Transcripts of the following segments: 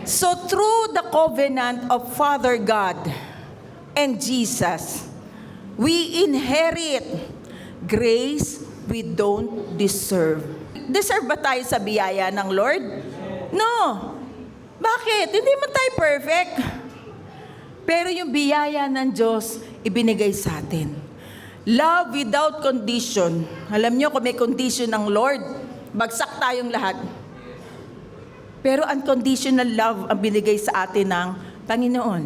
So through the covenant of Father God and Jesus, we inherit grace we don't deserve. Deserve ba tayo sa biyaya ng Lord? No. Bakit? Hindi man tayo perfect. Pero yung biyaya ng Diyos, ibinigay sa atin. Love without condition. Alam nyo, kung may condition ng Lord, bagsak tayong lahat. Pero unconditional love ang binigay sa atin ng Panginoon.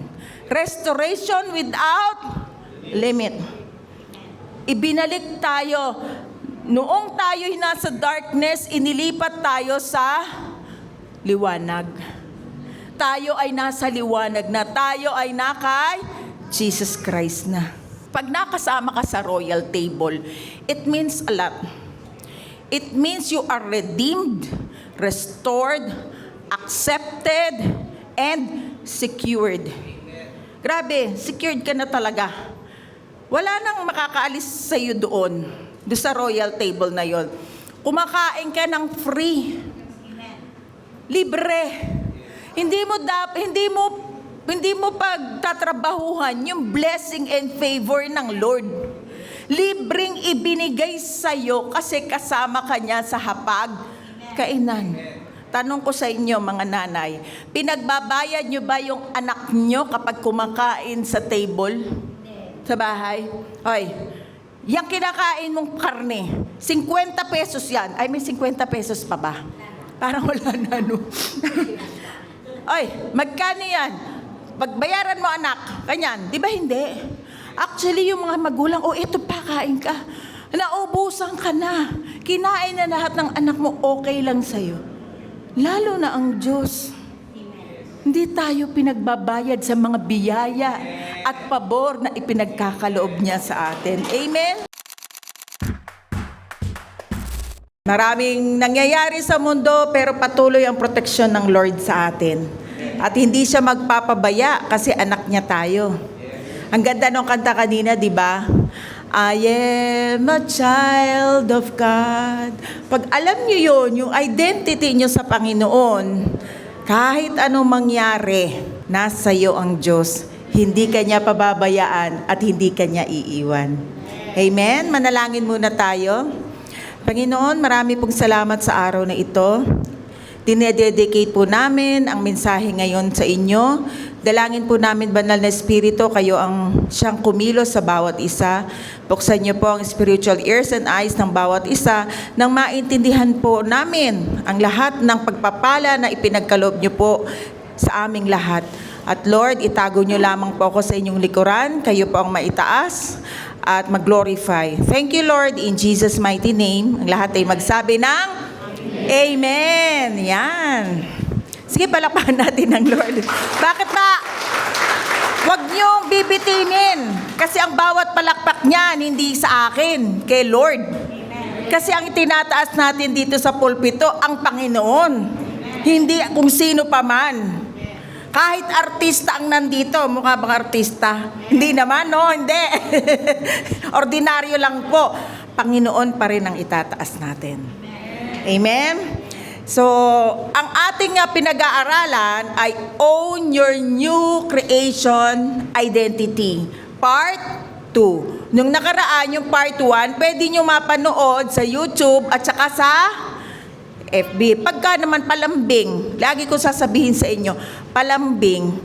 Restoration without limit. Ibinalik tayo. Noong tayo'y nasa darkness, inilipat tayo sa liwanag. Tayo ay nasa liwanag na. Tayo ay nakay Jesus Christ na. Pag nakasama ka sa royal table, it means a lot. It means you are redeemed, restored, accepted, and secured. Grabe, secured ka na talaga. Wala nang makakaalis sa'yo doon sa royal table na yon. Kumakain ka ng free. Libre. Hindi mo pagtatrabahuhan yung blessing and favor ng Lord. Libreng ibinigay sa'yo kasi kasama ka niya sa hapag kainan. Tanong ko sa inyo mga nanay, pinagbabayad nyo ba yung anak nyo kapag kumakain sa table? Sa bahay? Hoy, yung kinakain mong karne, 50 pesos yan. Ay, may 50 pesos pa ba? Parang wala na, no? Ay, magkano yan? Pagbayaran mo anak, kanyan. Di ba hindi? Actually, yung mga magulang, eto pa, kain ka. Naubusan ka na. Kinain na lahat ng anak mo, okay lang sa'yo. Lalo na ang Diyos. Hindi tayo pinagbabayad sa mga biyaya at pabor na ipinagkakaloob niya sa atin. Amen? Maraming nangyayari sa mundo pero patuloy ang proteksyon ng Lord sa atin. At hindi siya magpapabaya kasi anak niya tayo. Ang ganda ng kanta kanina, di ba? I am a child of God. Pag alam niyo yun, yung identity niyo sa Panginoon, kahit anong mangyari, nasa iyo ang Diyos. Hindi kanya pababayaan at hindi kanya iiwan. Amen? Manalangin muna tayo. Panginoon, marami pong salamat sa araw na ito. Dinededicate po namin ang mensahe ngayon sa inyo. Dalangin po namin, Banal na Espiritu, kayo ang siyang kumilos sa bawat isa. Buksan niyo po ang spiritual ears and eyes ng bawat isa nang maintindihan po namin ang lahat ng pagpapala na ipinagkaloob niyo po sa aming lahat. At Lord, itago niyo lamang po ako sa inyong likuran. Kayo po ang maitaas at mag-glorify. Thank you, Lord, in Jesus' mighty name. Ang lahat ay magsabi ng Amen. Yan. Sige, palakpakan natin ng Lord. Bakit ba? Huwag niyong bibitinin. Kasi ang bawat palakpak niyan, hindi sa akin, kay Lord. Amen. Kasi ang itinataas natin dito sa pulpito, ang Panginoon. Amen. Hindi kung sino pa man. Kahit artista ang nandito, mukha bang artista? Hindi naman, no? Hindi. Ordinaryo lang po. Panginoon pa rin ang itataas natin. Amen? So, ang ating pinag-aaralan ay Own Your New Creation Identity. Part 2. Nung nakaraan, yung Part 1, pwede nyo mapanood sa YouTube at saka sa FB. Pagka naman palambing, lagi ko sasabihin sa inyo, palambing,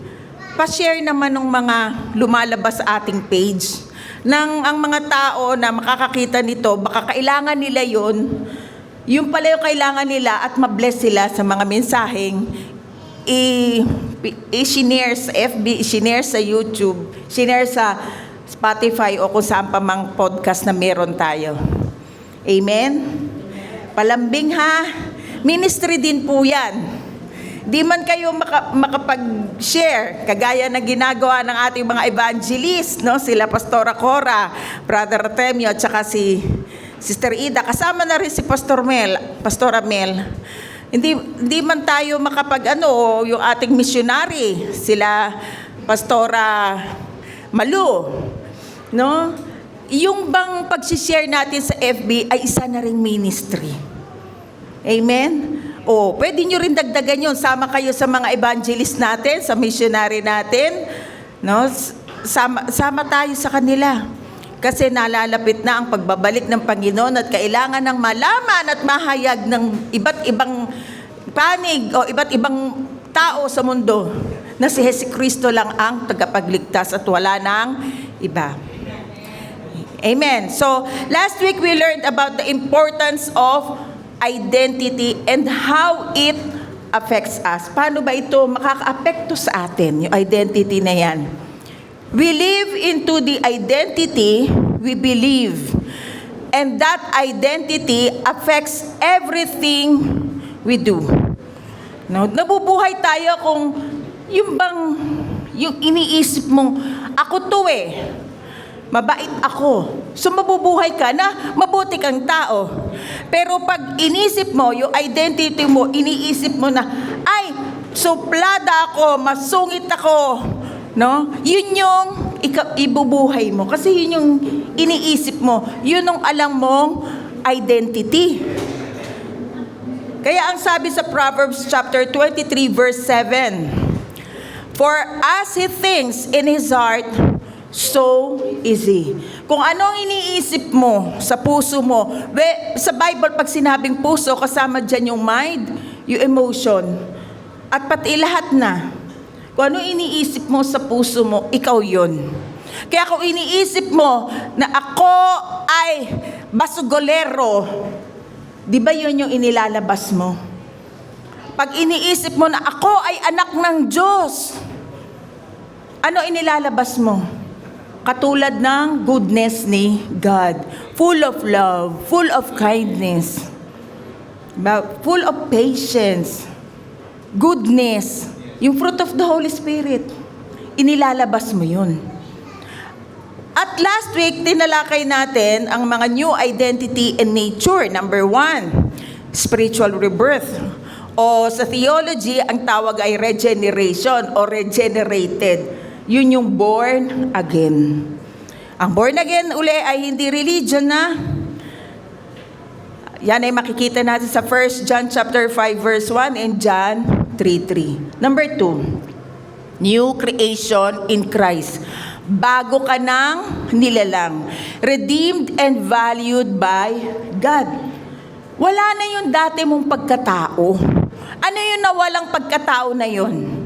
pa-share naman ng mga lumalabas sa ating page. Nang ang mga tao na makakakita nito, baka kailangan nila yun, yung pala yung kailangan nila at mabless sila sa mga mensaheng i-share sa FB, i-share sa YouTube, i-share sa Spotify o kung saan pa mang podcast na meron tayo. Amen? Palambing ha. Ministry din po yan. Di man kayo makapag-share, kagaya na ginagawa ng ating mga evangelist, no? Sila Pastora Cora, Brother Artemio, at saka si Sister Ida, kasama na rin si Pastora Mel. Hindi man tayo yung ating missionary, sila Pastora Malu, no? Yung bang pag-share natin sa FB ay isa na ring ministry. Amen? O, pwede nyo rin dagdagan yun. Sama kayo sa mga evangelist natin, sa missionary natin. No? Sama tayo sa kanila. Kasi nalalapit na ang pagbabalik ng Panginoon at kailangan ng malaman at mahayag ng iba't ibang panig o iba't ibang tao sa mundo na si Jesucristo lang ang tagapagligtas at wala ng iba. Amen. So, last week we learned about the importance of identity and how it affects us. Paano ba ito makaka-apekto sa atin, yung identity na yan? We live into the identity we believe. And that identity affects everything we do. No, nabubuhay tayo kung yung iniisip mong, ako to mabait ako. So mabubuhay ka na mabuti kang tao. Pero pag inisip mo, yung identity mo, iniisip mo na, ay, suplada ako, masungit ako. No? Yun yung ibubuhay mo. Kasi yun yung iniisip mo. Yun yung alam mong identity. Kaya ang sabi sa Proverbs chapter 23 verse 7, for as he thinks in his heart, so is he. Kung anong iniisip mo sa puso mo, sa Bible pag sinabing puso, kasama dyan yung mind, yung emotion, at pati lahat na. Kung ano iniisip mo sa puso mo, ikaw yun. Kaya kung iniisip mo na ako ay basugolero, di ba yun yung inilalabas mo? Pag iniisip mo na ako ay anak ng Diyos, ano inilalabas mo? Katulad ng goodness ni God. Full of love, full of kindness, full of patience, goodness, yung fruit of the Holy Spirit. Inilalabas mo yun. At last week, tinalakay natin ang mga new identity and nature. Number 1, spiritual rebirth. O sa theology, ang tawag ay regeneration o regenerated. Yun yung born again. Ang born again uli ay hindi religion na. Yan ay makikita natin sa 1 John chapter 5 verse 1 and John 3:3. Number 2, new creation in Christ. Bago ka ng nilalang. Redeemed and valued by God. Wala na yung dati mong pagkatao. Ano yung nawalang pagkatao na yun?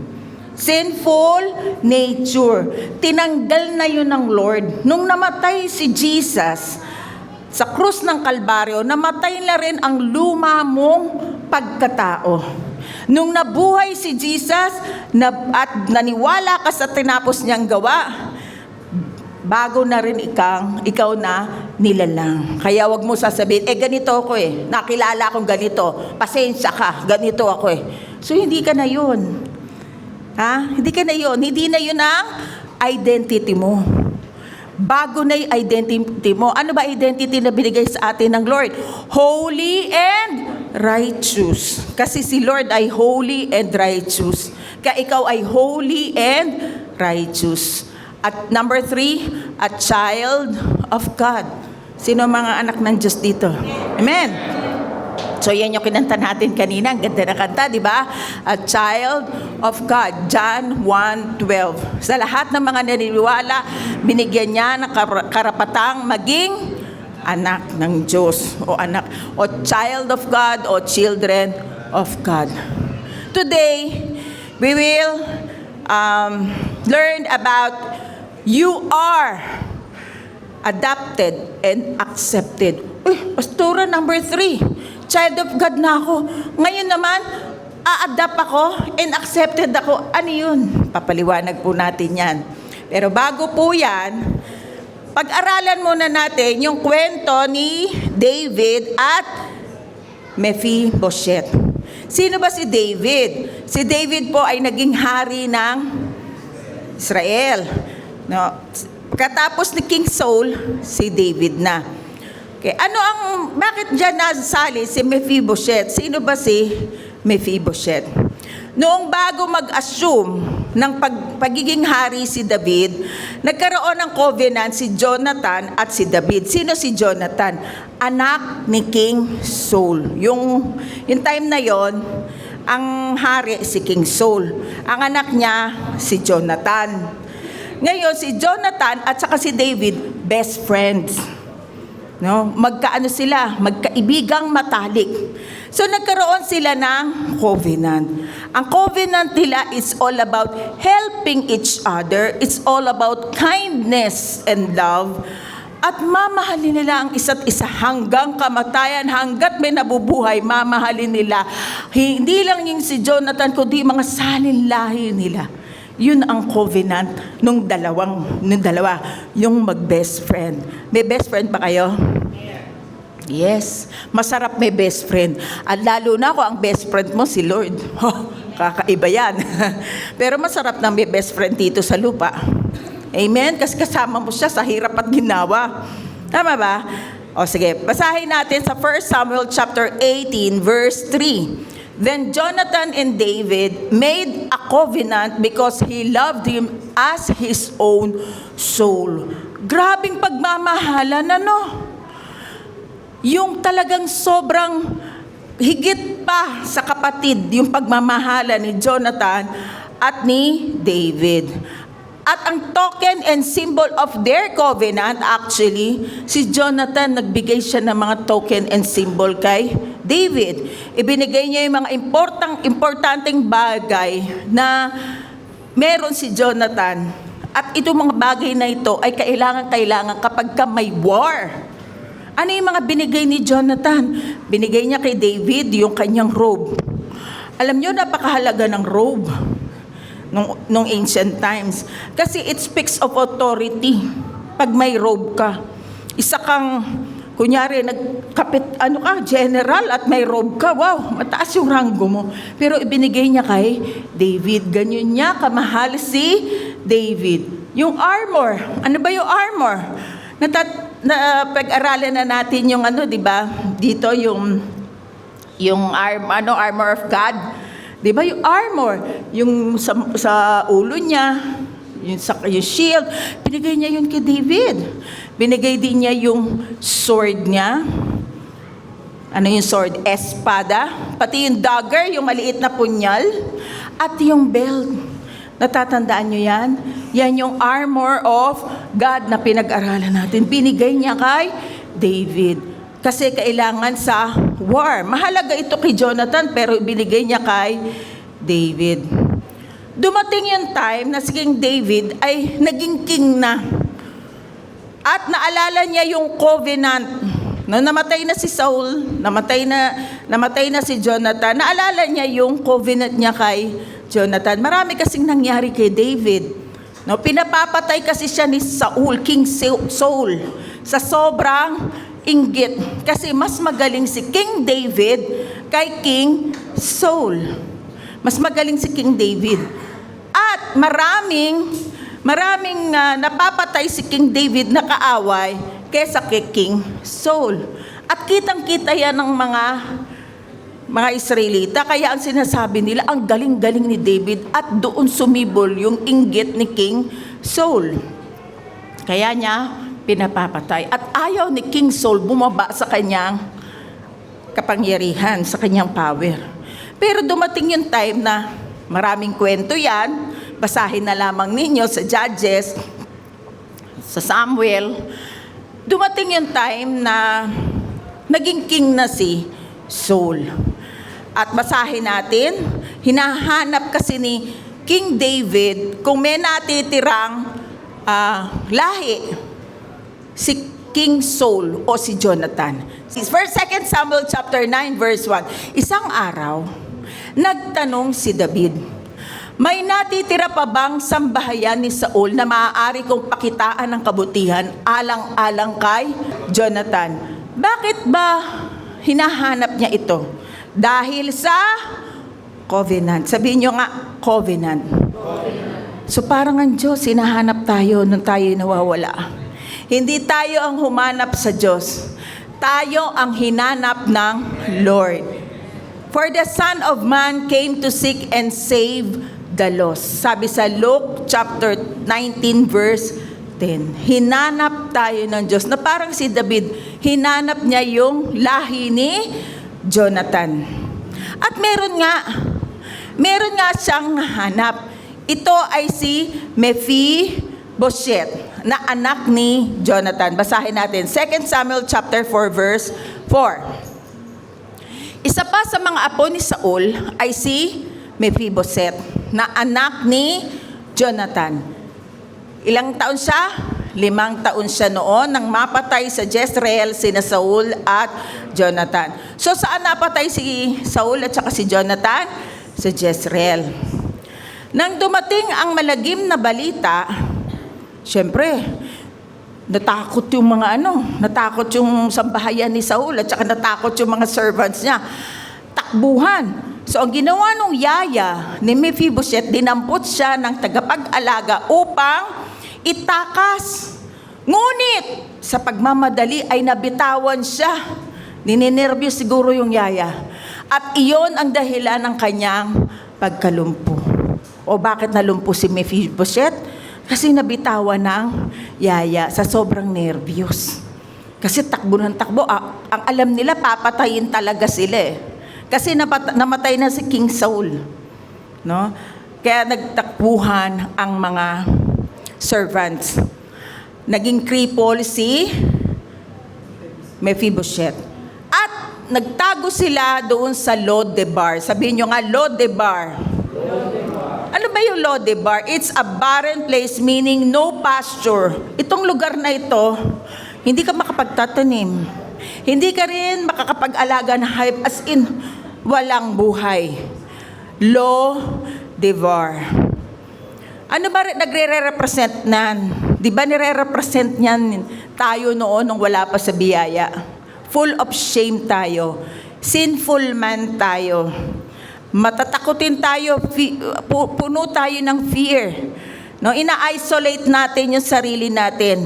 Sinful nature. Tinanggal na yun ng Lord. Nung namatay si Jesus sa krus ng Kalbaryo, namatay na rin ang luma mong pagkatao. Nung nabuhay si Jesus at naniwala ka sa tinapos niyang gawa, bago na rin ikaw na nilalang. Kaya wag mo sasabihin, ganito ako nakilala akong ganito, pasensya ka, ganito ako So hindi ka na yun. Hindi ka na yun. Hindi na yun ang identity mo. Bago na yung identity mo. Ano ba identity na binigay sa atin ng Lord? Holy and righteous. Kasi si Lord ay holy and righteous. Kaya ikaw ay holy and righteous. At number 3, a child of God. Sino mga anak ng Diyos dito? Amen. So yan yung kinanta natin kanina, ang ganda na kanta, di ba? A child of God, John 1:12. Sa lahat ng mga naniniwala, binigyan niya ng karapatang maging anak ng Diyos o child of God o children of God. Today, we will learn about you are adopted and accepted. Pastora, number 3. Child of God na ako. Ngayon naman, a-adapt ako and accepted ako. Ano yun? Papaliwanag po natin yan. Pero bago po yan, pag-aralan muna natin yung kwento ni David at Mephibosheth. Sino ba si David? Si David po ay naging hari ng Israel. No? Pagkatapos ni King Saul, si David na. Okay. Bakit dyan nasali si Mephibosheth? Sino ba si Mephibosheth? Noong bago mag-assume ng pagiging hari si David, nagkaroon ng covenant si Jonathan at si David. Sino si Jonathan? Anak ni King Saul. Yung time na yon, ang hari si King Saul. Ang anak niya si Jonathan. Ngayon, si Jonathan at saka si David, best friends. No? Magkaano sila? Magkaibigang matalik. So nagkaroon sila ng covenant. Ang covenant nila is all about helping each other. It's all about kindness and love. At mamahalin nila ang isa't isa hanggang kamatayan, hanggat may nabubuhay, mamahalin nila. Hindi lang yung si Jonathan, kundi mga salinlahi nila. Yun ang covenant nung dalawa, yung mag-best friend. May best friend ba kayo? Yes, masarap may best friend. At lalo na kung ang best friend mo si Lord. Kakaiba yan. Pero masarap na may best friend dito sa lupa. Amen? Kasi kasama mo siya sa hirap at ginawa. Tama ba? O sige, basahin natin sa 1 Samuel chapter 18 verse 3. Then Jonathan and David made a covenant because he loved him as his own soul. Grabing pagmamahalan, ano? Yung talagang sobrang higit pa sa kapatid, yung pagmamahala ni Jonathan at ni David. At ang token and symbol of their covenant, actually, si Jonathan, nagbigay siya ng mga token and symbol kay David. Ibinigay niya yung mga importanteng bagay na meron si Jonathan. At itong mga bagay na ito ay kailangan kapag ka may war. Ano yung mga binigay ni Jonathan? Binigay niya kay David yung kanyang robe. Alam niyo, napakahalaga ng robe nung ancient times. Kasi it speaks of authority. Pag may robe ka, isa kang, kunyari, general at may robe ka, wow, mataas yung ranggo mo. Pero ibinigay niya kay David. Ganyan niya, kamahal si David. Yung armor, ano ba yung armor? Pag-aralan na natin yung di ba? Dito yung armor of God. 'Di ba yung armor, yung sa ulo niya, yung shield, binigay niya yun kay David. Binigay din niya yung sword niya. Ano yung sword? Espada. Pati yung dagger, yung maliit na punyal. At yung belt. Natatandaan nyo yan? Yan yung armor of God na pinag-aralan natin. Binigay niya kay David. Kasi kailangan sa war. Mahalaga ito kay Jonathan, pero binigay niya kay David. Dumating yung time na si King David ay naging king na. At naalala niya yung covenant. Nung namatay na si Saul, namatay na si Jonathan, naalala niya yung covenant niya kay Jonathan. Marami kasing nangyari kay David. No, pinapapatay kasi siya ni Saul, King Saul, sa sobrang inggit. Kasi mas magaling si King David kay King Saul. Mas magaling si King David. At maraming napapatay si King David na kaaway kaysa kay King Saul. At kitang-kita yan ng mga Israelita, kaya ang sinasabi nila, ang galing-galing ni David, at doon sumibol yung inggit ni King Saul. Kaya niya pinapapatay. At ayaw ni King Saul bumaba sa kanyang kapangyarihan, sa kanyang power. Pero dumating yung time na maraming kwento yan, basahin na lamang ninyo sa Judges, sa Samuel. Dumating yung time na naging king na si Saul. At basahin natin, hinahanap kasi ni King David kung may natitirang lahi, si King Saul o si Jonathan. 1 Samuel chapter 9 verse 1. Isang araw, nagtanong si David, may natitira pa bang sambahayan ni Saul na maaari kong pakitaan ng kabutihan alang-alang kay Jonathan? Bakit ba hinahanap niya ito? Dahil sa covenant. Sabihin nyo nga, covenant. So parang ang Diyos, hinahanap tayo nung tayo nawawala. Hindi tayo ang humanap sa Diyos. Tayo ang hinanap ng Lord. For the Son of Man came to seek and save the lost. Sabi sa Luke chapter 19 verse 10. Hinanap tayo ng Diyos. Na parang si David, hinanap niya yung lahi ni Jonathan. At meron nga siyang hanap. Ito ay si Mephibosheth, na anak ni Jonathan. Basahin natin. 2 Samuel chapter 4 verse 4. Isa pa sa mga apo ni Saul ay si Mephibosheth, na anak ni Jonathan. Ilang taon siya? 5 taon siya noon nang mapatay sa Jezreel sina Saul at Jonathan. So saan napatay si Saul at saka si Jonathan? Sa Jezreel. Nang dumating ang malagim na balita, syempre, natakot yung natakot yung sambahayan ni Saul at saka natakot yung mga servants niya. Takbuhan. So ang ginawa nung yaya ni Mephibosheth, dinampot siya ng tagapag-alaga upang itakas. Ngunit sa pagmamadali ay nabitawan siya. Nininervyos siguro yung yaya. At iyon ang dahilan ng kanyang pagkalumpo. O bakit nalumpo si Mephibosheth? Kasi nabitawan ng yaya sa sobrang nervyos. Kasi takbo ng takbo. Ang alam nila, papatayin talaga sila eh. Kasi namatay na si King Saul. No? Kaya nagtakbuhan ang mga servants. Naging cripple si Mephibosheth. At nagtago sila doon sa Lodebar. Sabihin nyo nga, Lodebar. Ano ba yung Lodebar? It's a barren place, meaning no pasture. Itong lugar na ito, hindi ka makapagtatanim. Hindi ka rin makakapag-alaga ng hayop, as in, walang buhay. Lodebar. Ano ba nagre-represent nan? Di ba nire-represent niyan tayo noon nung wala pa sa biyaya? Full of shame tayo. Sinful man tayo. Matatakutin tayo, puno tayo ng fear. No, ina-isolate natin yung sarili natin.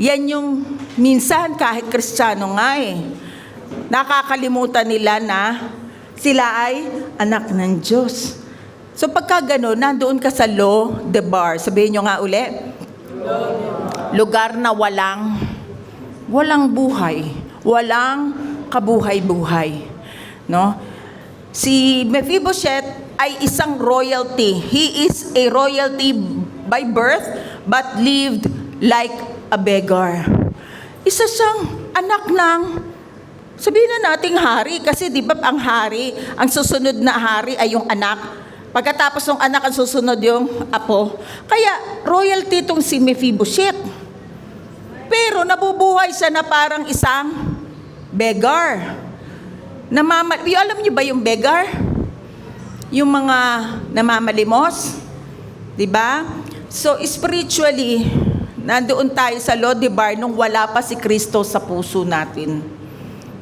Yan yung minsan kahit Kristiyano nga nakakalimutan nila na sila ay anak ng Diyos. So pagka gano'n, nandoon ka sa Lodebar. Sabihin nyo nga uli. Lugar na walang buhay. Walang kabuhay-buhay. No? Si Mephibosheth ay isang royalty. He is a royalty by birth but lived like a beggar. Isa siyang anak ng, sabihin na nating hari, kasi di ba ang hari, ang susunod na hari ay yung anak. Pagkatapos ng anak, ang susunod yung apo. Kaya royalty itong si Mephibosheth. Pero nabubuhay siya na parang isang beggar. Alam niyo ba yung beggar? Yung mga namamalimos? Diba? So, spiritually, nandoon tayo sa Lodebar nung wala pa si Kristo sa puso natin.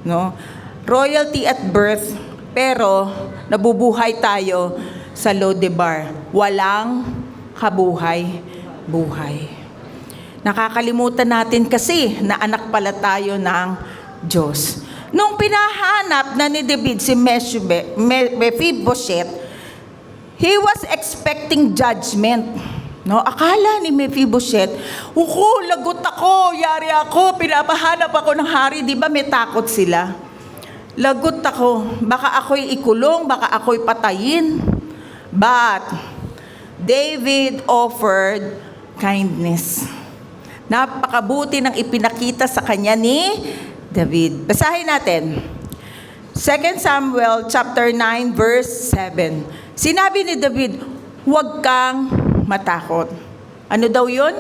No? Royalty at birth, pero nabubuhay tayo sa Lodebar. Walang kabuhay-buhay. Nakakalimutan natin kasi na anak pala tayo ng Diyos. Nung pinahanap na ni David si Mephibosheth, he was expecting judgment. No, akala ni Mephibosheth, lagot ako, yari ako, pinapahanap ako ng hari. Di ba may takot sila? Lagot ako, baka ako'y ikulong, baka ako'y patayin. But David offered kindness. Napakabuti ng ipinakita sa kanya ni David. Basahin natin. 2 Samuel chapter 9 verse 7. Sinabi ni David, huwag kang matakot. Ano daw yun?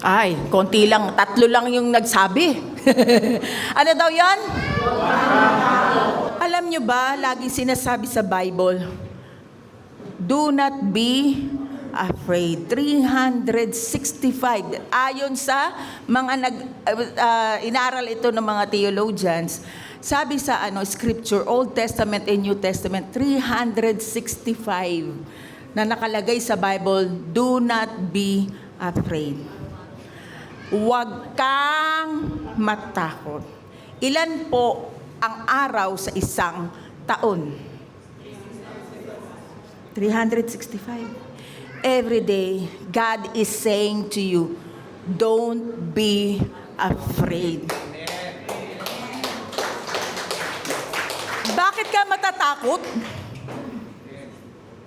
Ay, konti lang, 3 lang yung nagsabi. Ano daw yun? Alam nyo ba, laging sinasabi sa Bible, do not be afraid. 365. Ayon sa mga inaral ito ng mga theologians, sabi sa scripture, Old Testament and New Testament, 365 na nakalagay sa Bible, do not be afraid. Huwag kang matakot. Ilan po ang araw sa isang taon? 365. Every day, God is saying to you, don't be afraid. Bakit ka matatakot?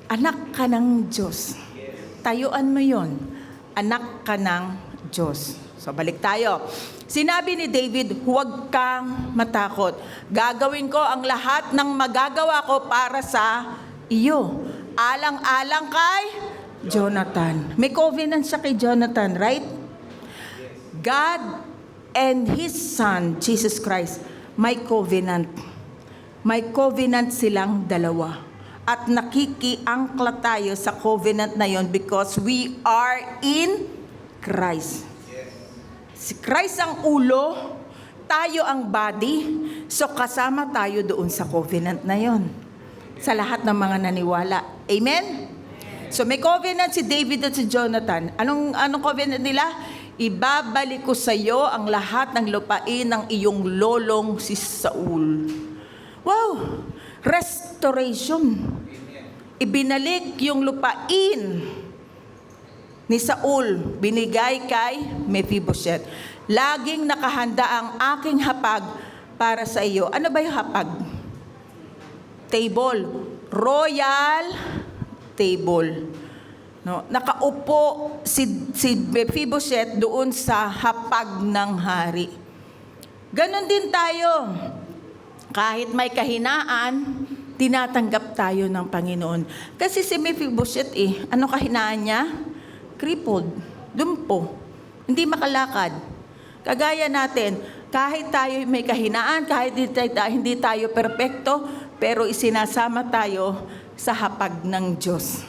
Anak ka ng Diyos. Tayuan mo yon. Anak ka ng Diyos. So balik tayo. Sinabi ni David, huwag kang matakot. Gagawin ko ang lahat ng magagawa ko para sa iyo. Alang-alang kay Jonathan. May covenant siya kay Jonathan, right? God and His Son, Jesus Christ, may covenant. May covenant silang dalawa. At nakikiangkla tayo sa covenant na yon because we are in Christ. Si Christ ang ulo, tayo ang body, so kasama tayo doon sa covenant na yon. Sa lahat ng mga naniwala. Amen? So may covenant si David at si Jonathan. Anong covenant nila? Ibabalik ko sa iyo ang lahat ng lupain ng iyong lolong si Saul. Wow! Restoration. Ibinalik yung lupain ni Saul, binigay kay Mephibosheth. Laging nakahanda ang aking hapag para sa iyo. Ano ba yung hapag? Table. Royal table. No, nakaupo si Mephibosheth doon sa hapag ng hari. Ganon din tayo. Kahit may kahinaan, tinatanggap tayo ng Panginoon. Kasi si Mephibosheth ano kahinaan niya? Crippled, dumpo, hindi makalakad. Kagaya natin, kahit tayo may kahinaan, kahit hindi tayo perpekto, pero isinasama tayo sa hapag ng Diyos.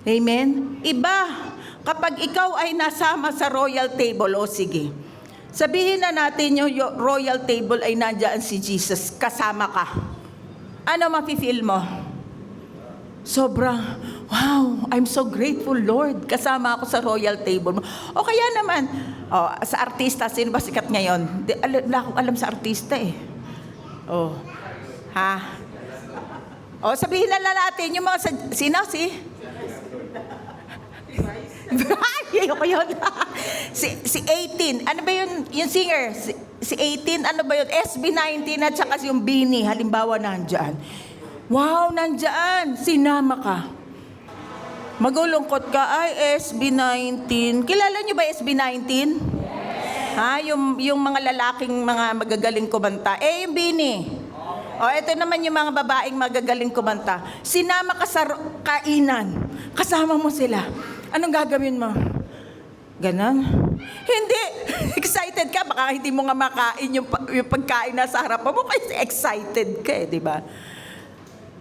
Amen? Iba, kapag ikaw ay nasama sa royal table, sige, sabihin na natin yung royal table ay nandiyan si Jesus, kasama ka. Ano mafe-feel mo? Sobrang, wow, I'm so grateful, Lord. Kasama ako sa royal table mo. O kaya naman, sa artista, sino ba sikat ngayon? Wala akong alam sa artista sabihin na lang natin yung mga, sino? Ayoko yun. si 18, ano ba yung singer? Si 18, ano ba yun? SB19 at saka yung Bini, halimbawa nandyan. Wow, nandyan, sinama ka. Magulungkot ka, ay SB19. Kilala nyo ba SB19? Yung mga lalaking mga magagaling kumanta. Yung Bini. Ito naman yung mga babaeng magagaling kumanta. Sinama ka sa kainan. Kasama mo sila. Anong gagawin mo? Ganon? Hindi. Excited ka. Baka hindi mo nga makain yung pagkain na sa harapan mo. Kasi excited ka di ba?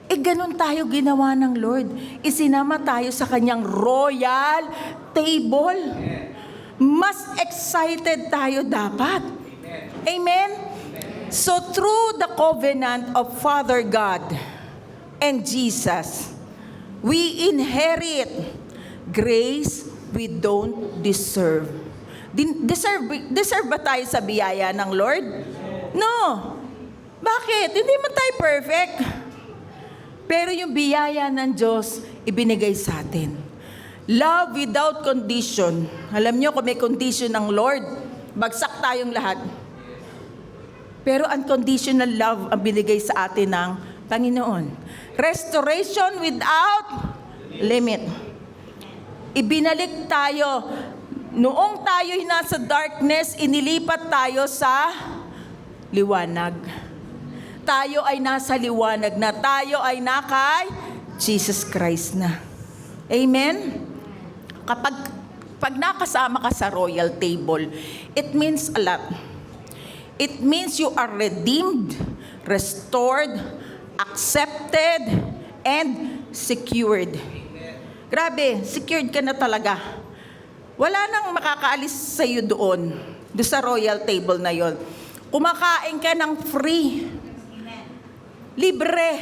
Ganon tayo ginawa ng Lord. Isinama tayo sa kanyang royal table. Mas excited tayo dapat. Amen? So through the covenant of Father God and Jesus, we inherit grace we don't deserve. Deserve ba tayo sa biyaya ng Lord? No. Bakit? Hindi man tayo perfect. Pero yung biyaya ng Diyos, ibinigay sa atin. Love without condition. Alam nyo, kung may condition ng Lord, bagsak tayong lahat. Pero unconditional love ang binigay sa atin ng Panginoon. Restoration without limit. Ibinalik tayo. Noong tayo'y nasa darkness, inilipat tayo sa liwanag. Tayo ay nasa liwanag na. Tayo ay nakay Jesus Christ na. Amen? Pag nakasama ka sa royal table, it means a lot. It means you are redeemed, restored, accepted, and secured. Grabe, secured ka na talaga. Wala nang makakaalis sa iyo doon sa royal table na yon. Kumakain ka ng free. Libre.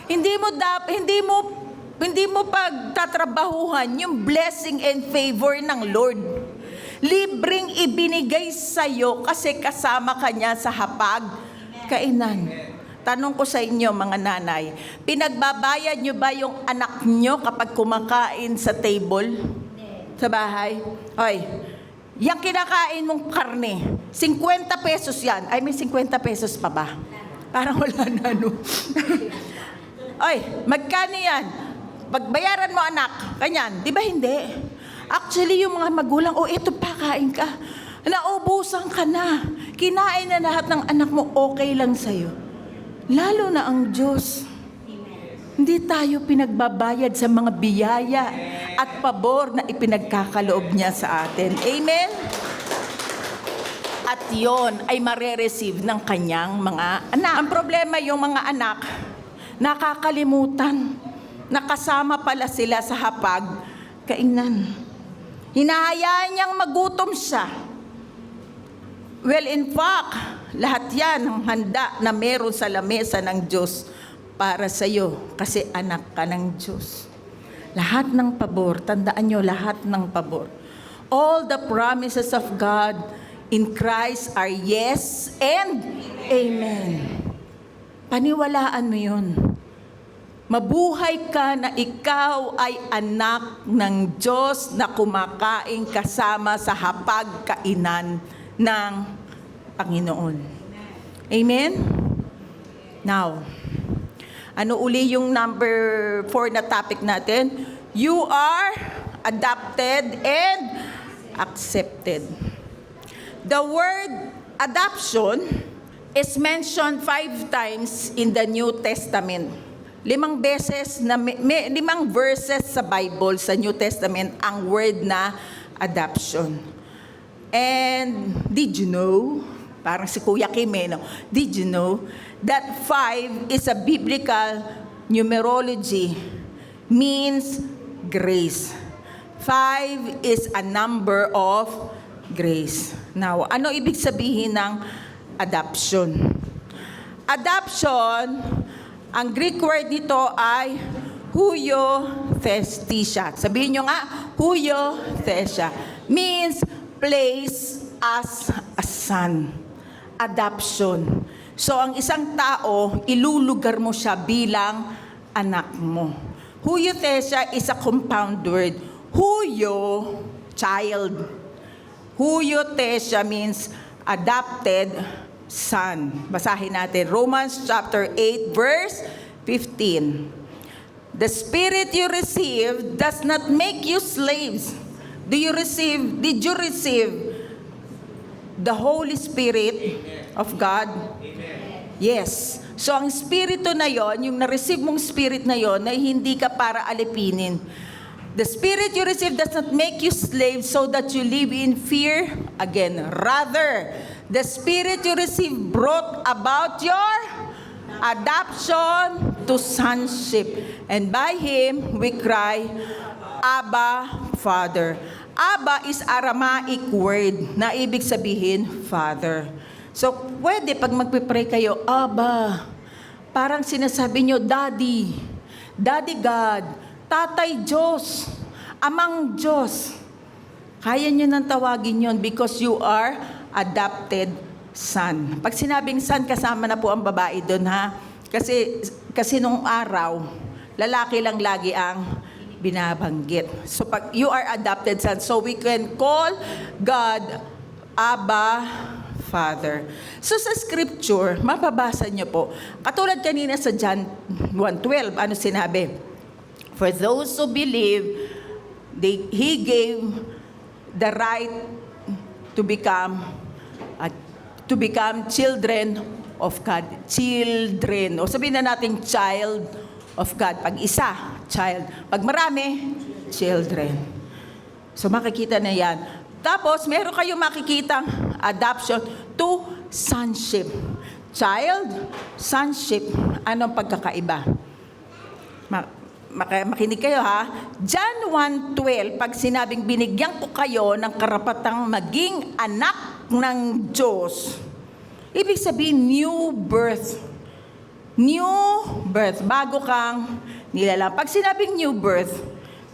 Hindi mo pagtatrabahuhan yung blessing and favor ng Lord. Libreng ibinigay sa iyo kasi kasama ka niya sa hapag Kainan. Tanong ko sa inyo mga nanay, pinagbabayad nyo ba yung anak nyo kapag kumakain sa table? Sa bahay? Hoy, yung kinakain mong karne, 50 pesos yan. Ay, may 50 pesos pa ba? Parang wala na, no? Oy, magkano yan? Pagbayaran mo anak, kanyan. Di ba hindi? Actually, yung mga magulang, eto pa, kain ka. Naubusan ka na. Kinain na lahat ng anak mo, okay lang sa'yo. Lalo na ang Diyos. Hindi tayo pinagbabayad sa mga biyaya at pabor na ipinagkakaloob niya sa atin. Amen? At yon ay mare-receive ng kanyang mga anak. Ang problema, yung mga anak, nakakalimutan. Nakasama pala sila sa hapag, kainan. Hinahayaan niyang magutom siya. Well, in fact, lahat yan ang handa na meron sa lamesa ng Diyos para sa iyo kasi anak ka ng Diyos. Lahat ng pabor, tandaan nyo, lahat ng pabor. All the promises of God in Christ are yes and amen. Paniwalaan mo yun. Mabuhay ka na ikaw ay anak ng Diyos na kumakain kasama sa hapag-kainan ng Panginoon. Amen? Now, ano uli yung number 4 na topic natin? You are adopted and accepted. The word adoption is mentioned 5 times in the New Testament. 5 beses na may 5 verses sa Bible, sa New Testament, ang word na adoption. And did you know, parang si Kuya Kim, no? Did you know that 5 is a biblical numerology, means grace. 5 is a number of grace. Now, ano ibig sabihin ng adoption? Adoption, ang Greek word nito ay huiothesia. Sabihin nyo nga, huiothesia. Means place as a son. Adoption. So, ang isang tao, ilulugar mo siya bilang anak mo. Huiothesia is a compound word. Huio, child. Huiothesia means adopted son. Basahin natin. Romans chapter 8, verse 15. The Spirit you receive does not make you slaves. Did you receive the Holy Spirit of God? Yes. So, ang Espiritu na yon, yung na-receive mong Spirit na yon, ay hindi ka para alipinin. The Spirit you receive does not make you slaves so that you live in fear again. Rather, the Spirit you receive brought about your adoption to sonship. And by Him, we cry, Abba, Father. Abba is Aramaic word na ibig sabihin, Father. So, pwede pag magpipray kayo, Abba. Parang sinasabi nyo, Daddy. Daddy God. Tatay Diyos. Amang Diyos. Kaya nyo nang tawagin yon because you are adopted son. Pag sinabing son, kasama na po ang babae doon, ha? Kasi nung araw, lalaki lang lagi ang binabanggit. So, pag you are adopted son, so we can call God Abba, Father. So, sa scripture, mapabasa niyo po. Katulad kanina sa John 1:12, ano sinabi? For those who believe, He gave the right to become children of God. Children. O sabihin na natin child of God. Pag isa, child. Pag marami, children. So makikita na yan. Tapos, meron kayong makikitang adoption to sonship. Child, sonship. Anong pagkakaiba? Makinig kayo, ha? John 1:12, pag sinabing binigyan ko kayo ng karapatang maging anak ng Diyos, ibig sabihin new birth. New birth. Bago kang nilalang. Pag sinabing new birth,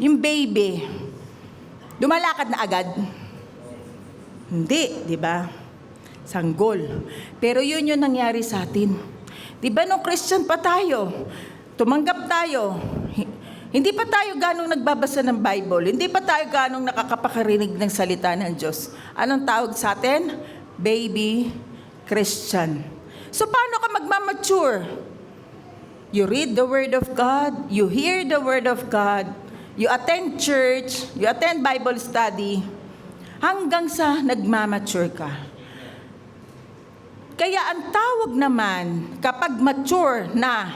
yung baby, lumalakad na agad. Hindi, di ba? sanggol. Pero yun yung nangyari sa atin. Di ba nung Christian pa tayo, tumanggap tayo, hindi pa tayo ganong nagbabasa ng Bible, hindi pa tayo ganong nakakapakarinig ng salita ng Diyos. Anong tawag sa atin? Baby Christian. So paano ka magmamature? You read the Word of God, you hear the Word of God, you attend church, you attend Bible study, hanggang sa nagmamature ka. Kaya ang tawag naman, kapag mature na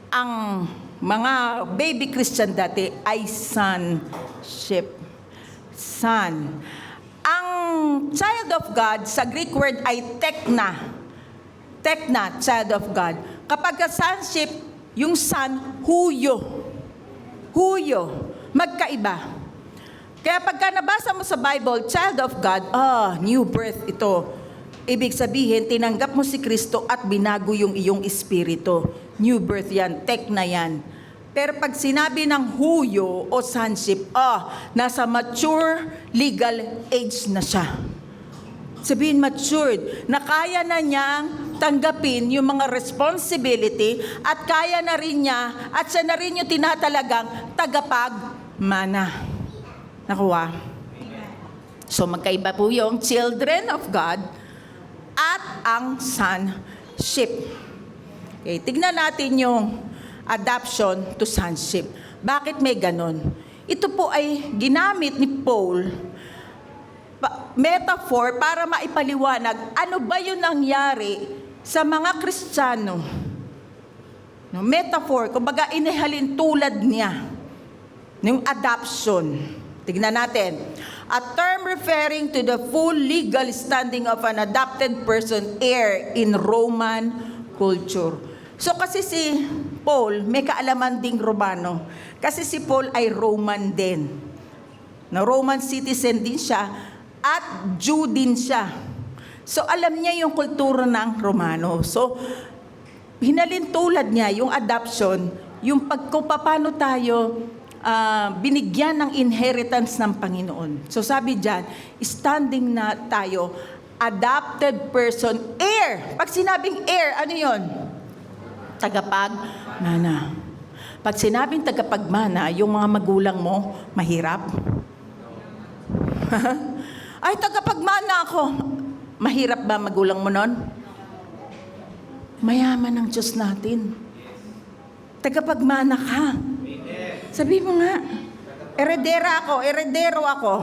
ang mga baby Christian dati, ay sonship. Son. Ang child of God, sa Greek word ay tekna. Tekna, child of God. Kapag ka sonship, yung son, huyo. Huyo. Magkaiba. Kaya pagka nabasa mo sa Bible, child of God, new birth ito. Ibig sabihin, tinanggap mo si Kristo at binago yung iyong espiritu. New birth yan, tekna yan. Pero pag sinabi ng huyo o sonship, nasa mature legal age na siya. Sabihin matured, na kaya na niyang tanggapin yung mga responsibility at kaya na rin niya at siya na rin yung tinatalagang tagapagmana. Nakuha? So magkaiba po yung children of God at ang sonship. Okay, tignan natin yung adoption to sonship. Bakit may ganon? Ito po ay ginamit ni Paul, metaphor para maipaliwanag ano ba yung nangyari sa mga Kristiyano. No, metaphor, kumbaga inihalin tulad niya ng adoption. Tignan natin. A term referring to the full legal standing of an adopted person, heir in Roman culture. So kasi si Paul, may kaalaman ding Romano. Kasi si Paul ay Roman din. Na Roman citizen din siya at Jew din siya. So alam niya yung kultura ng Romano. So hinalintulad niya yung adoption, yung kung paano tayo binigyan ng inheritance ng Panginoon. So sabi diyan, standing na tayo, adopted person, heir. Pag sinabing heir, ano yun? Tagapagmana. Pag sinabing tagapagmana, yung mga magulang mo, mahirap? Ay, tagapagmana ako. Mahirap ba magulang mo nun? Mayaman ang Diyos natin. Tagapagmana ka. Sabi mo nga, eredero ako.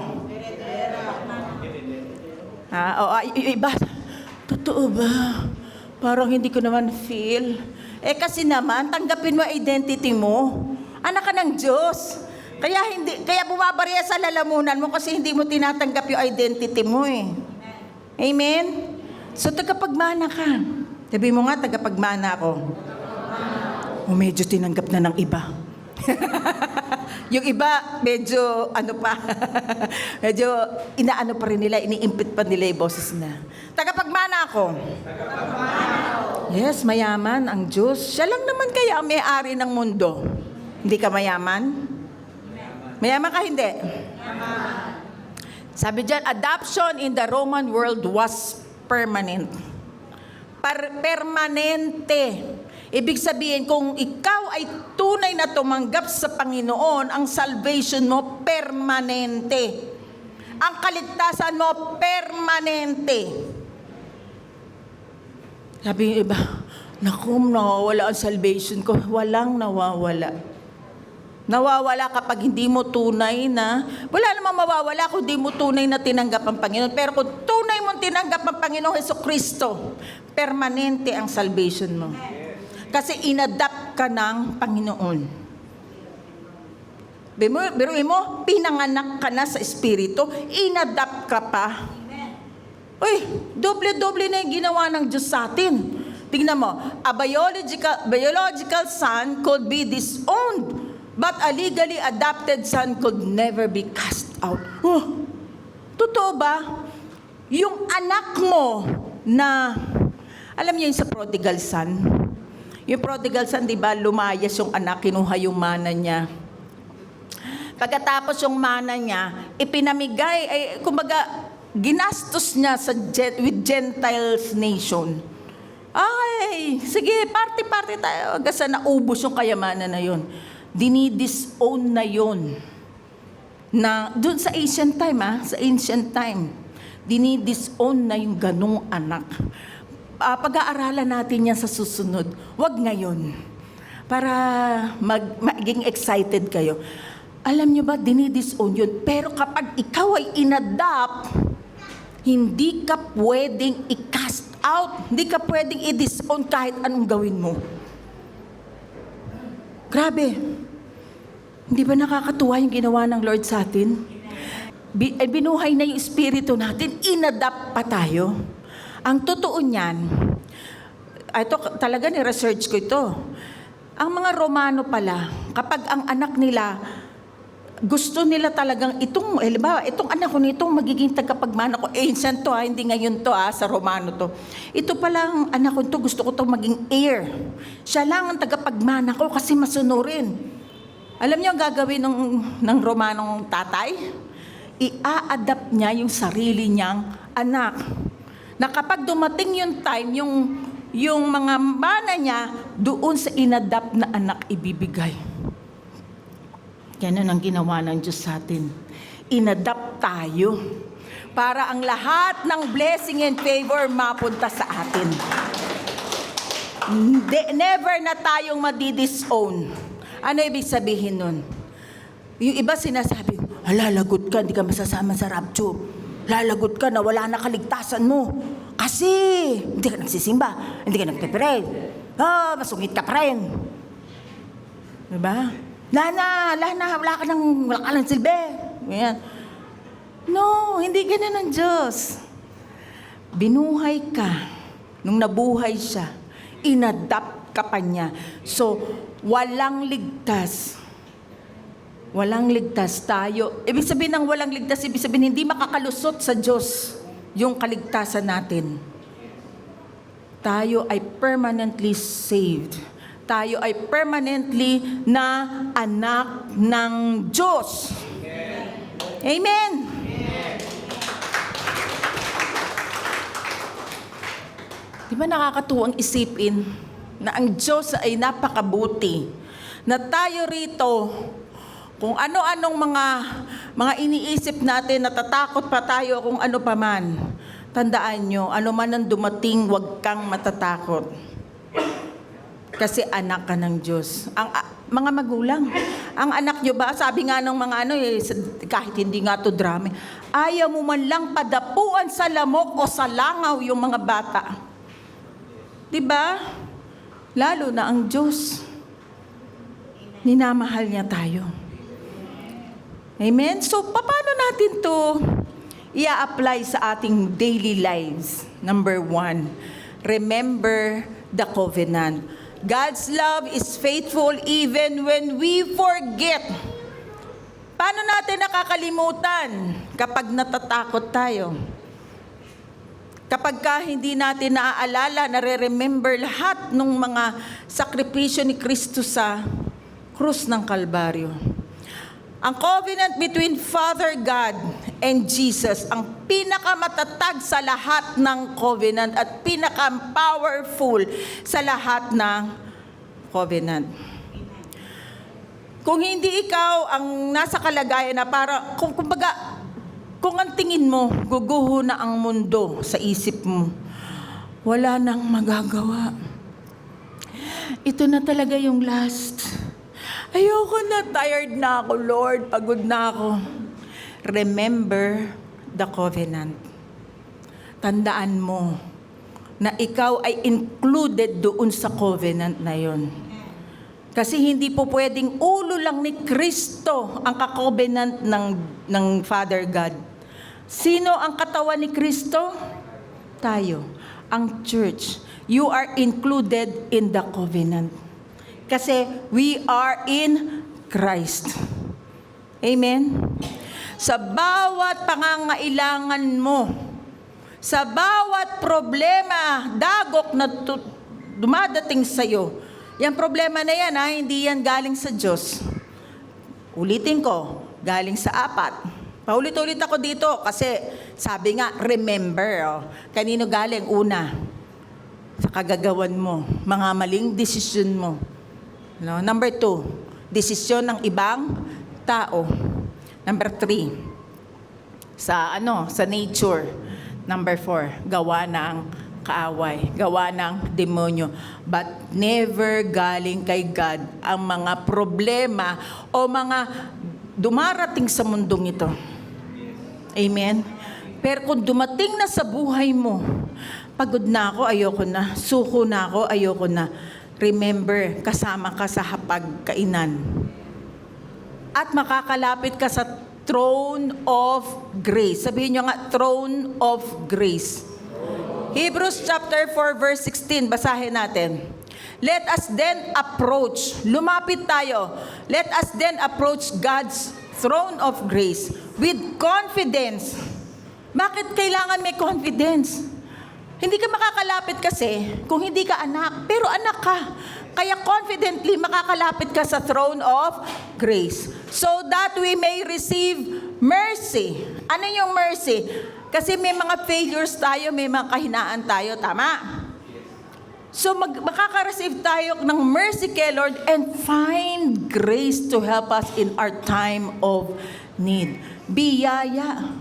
Iba, totoo ba? Parang hindi ko naman feel. Kasi naman, tanggapin mo identity mo. Anak ka ng Diyos. Kaya bumabarya sa lalamunan mo kasi hindi mo tinatanggap yung identity mo eh. Amen? So, tagapagmana ka. Sabi mo nga, tagapagmana ako. Medyo tinanggap na ng iba. Yung iba, medyo medyo inaano pa rin nila, iniimpit pa nila yung boses na. Tagapagmana ako. Yes, mayaman ang Diyos. Siya lang naman kaya ang may-ari ng mundo. Hindi ka mayaman? Mayaman ka, hindi? Sabi dyan, adoption in the Roman world was permanent. Permanente. Ibig sabihin, kung ikaw ay tunay na tumanggap sa Panginoon, ang salvation mo, permanente. Ang kaligtasan mo, permanente. Sabi yung iba, naku, nawawala ang salvation ko. Walang nawawala. Nawawala kapag hindi mo tunay na, wala namang mawawala kung hindi mo tunay na tinanggap ang Panginoon. Pero kung tunay mong tinanggap ang Panginoong Jesucristo, permanente ang salvation mo. Kasi inadapt ka ng Panginoon. Biruin mo, pinanganak ka na sa Espiritu, inadapt ka pa. Uy, doble-doble na yung ginawa ng Diyos sa atin. Tingnan mo, a biological son could be disowned, but a legally adopted son could never be cast out. Totoo ba? Yung anak mo na, alam niyo yung sa prodigal son? Yung prodigal son, di ba, lumayas yung anak, kinuha yung mana niya. Pagkatapos yung mana niya, ipinamigay, kumbaga, ginastos niya with Gentiles nation. Ay, sige, party-party tayo. Hanggang sa naubos yung kayamanan na yun. Dinidisown na yun. Na, doon sa ancient time, sa ancient time, dinidisown na yung ganong anak. Pag-aaralan natin yan sa susunod. Wag ngayon. Para maging excited kayo. Alam nyo ba, dinidisown yun. Pero kapag ikaw ay inadapt, hindi ka pwedeng i-cast out. Hindi ka pwedeng i-disown kahit anong gawin mo. Grabe. Hindi ba nakakatuwa yung ginawa ng Lord sa atin? Binuhay na yung espiritu natin, inadapt pa tayo. Ang totoo niyan, ito talaga ni-research ko ito. Ang mga Romano pala, kapag ang anak nila, gusto nila talagang itong anak ko nitong magiging tagapagmana ko. Ancient to hindi ngayon to sa Romano to. Ito palang anak ko to, gusto ko to maging heir. Siya lang ang tagapagmana ko kasi masunurin. Alam niyo ang gagawin ng Romanong tatay? I-a-adapt niya yung sarili niyang anak. Na kapag dumating yung time, yung mga mana niya, doon sa inadapt na anak ibibigay. Ganun ang ginawa ng Diyos sa atin. Inadapt tayo para ang lahat ng blessing and favor mapunta sa atin. Never na tayong madidisown. Ano ibig sabihin nun? Yung iba sinasabi, lalagot ka, hindi ka masasama sa rapture. Lalagot ka na wala na kaligtasan mo. Kasi hindi ka nagsisimba, hindi ka nagpe-pray. Masungit ka pa rin. Diba? Wala ka ng silbi. Ayan. No, hindi ganun ang Diyos. Binuhay ka. Nung nabuhay siya, inadapt ka pa niya. So, walang ligtas. Walang ligtas tayo. Ibig sabihin ng walang ligtas, ibig sabihin hindi makakalusot sa Diyos yung kaligtasan natin. Tayo ay permanently saved. Tayo ay permanently na anak ng Diyos. Amen. Di ba nakakatuwang isipin na ang Diyos ay napakabuti, na tayo rito, kung ano-anong mga iniisip natin, natatakot pa tayo kung ano pa man, tandaan nyo, ano man ang dumating, huwag kang matatakot. Kasi anak ka ng Diyos. Ang mga magulang, ang anak nyo ba, sabi nga ng mga kahit hindi nga to drama, ayaw mo man lang padapuan sa lamok o sa langaw yung mga bata. Diba? Lalo na ang Diyos. Minamahal niya tayo. Amen? So, paano natin to i-apply sa ating daily lives? Number 1, remember the covenant. God's love is faithful even when we forget. Paano natin nakakalimutan kapag natatakot tayo? Kapag hindi natin naaalala, nare-remember lahat ng mga sakripisyo ni Kristo sa krus ng Kalbaryo. Ang covenant between Father God and Jesus, ang pinakamatatag sa lahat ng covenant at pinaka-powerful sa lahat ng covenant. Kung hindi ikaw ang nasa kalagayan na kung ang tingin mo, guguho na ang mundo sa isip mo, wala nang magagawa. Ito na talaga yung last. Ayoko na, tired na ako, Lord, pagod na ako. Remember the covenant. Tandaan mo na ikaw ay included doon sa covenant na yon. Kasi hindi po pwedeng ulo lang ni Kristo ang ka-covenant ng Father God. Sino ang katawan ni Kristo? Tayo, ang church. You are included in the covenant. Kasi we are in Christ. Amen? Sa bawat pangangailangan mo, sa bawat problema, dagok na dumadating sa'yo, yung problema na yan, hindi yan galing sa Diyos. Ulitin ko, galing sa 4. Paulit-ulit ako dito kasi sabi nga, remember. Oh. Kanino galing? Una, sa kagagawan mo, mga maling desisyon mo. No? Number 2, desisyon ng ibang tao. Number 3, sa nature. Number 4, gawa ng kaaway, gawa ng demonyo. But never galing kay God ang mga problema o mga dumarating sa mundong ito. Amen? Pero kung dumating na sa buhay mo, pagod na ako, ayoko na. Suko na ako, ayoko na. Remember, kasama ka sa hapagkainan. At makakalapit ka sa throne of grace. Sabihin nyo nga, throne of grace. Hebrews chapter 4 verse 16, basahin natin. Let us then approach, lumapit tayo. Let us then approach God's throne of grace with confidence. Bakit kailangan may confidence? Hindi ka makakalapit kasi kung hindi ka anak, pero anak ka. Kaya confidently makakalapit ka sa throne of grace so that we may receive mercy. Ano yung mercy? Kasi may mga failures tayo, may mga kahinaan tayo, tama? So makaka-receive tayo ng mercy kay Lord and find grace to help us in our time of need. Biyaya.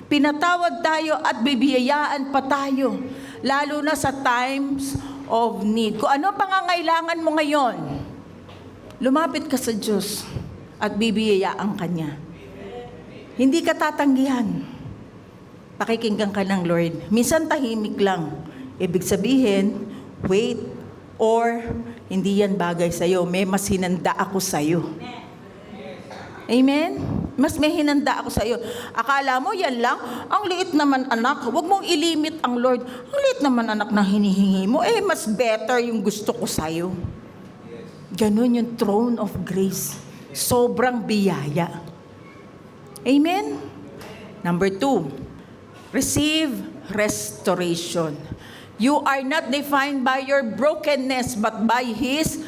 Pinatawad tayo at bibiyayaan pa tayo. Lalo na sa times of need. Kung ano pangangailangan mo ngayon, lumapit ka sa Diyos at bibiyayaan ka niya. Hindi ka tatanggihan. Pakikinggan ka ng Lord. Minsan tahimik lang. Ibig sabihin, wait, or hindi yan bagay sa'yo. May mas hinanda ako sa'yo. Amen? Mas may hinanda ako sa'yo. Akala mo yan lang, ang liit naman anak, huwag mong ilimit ang Lord. Ang liit naman anak na hinihingi mo, mas better yung gusto ko sa'yo. Ganon yung throne of grace. Sobrang biyaya. Amen? Number 2, receive restoration. You are not defined by your brokenness, but by His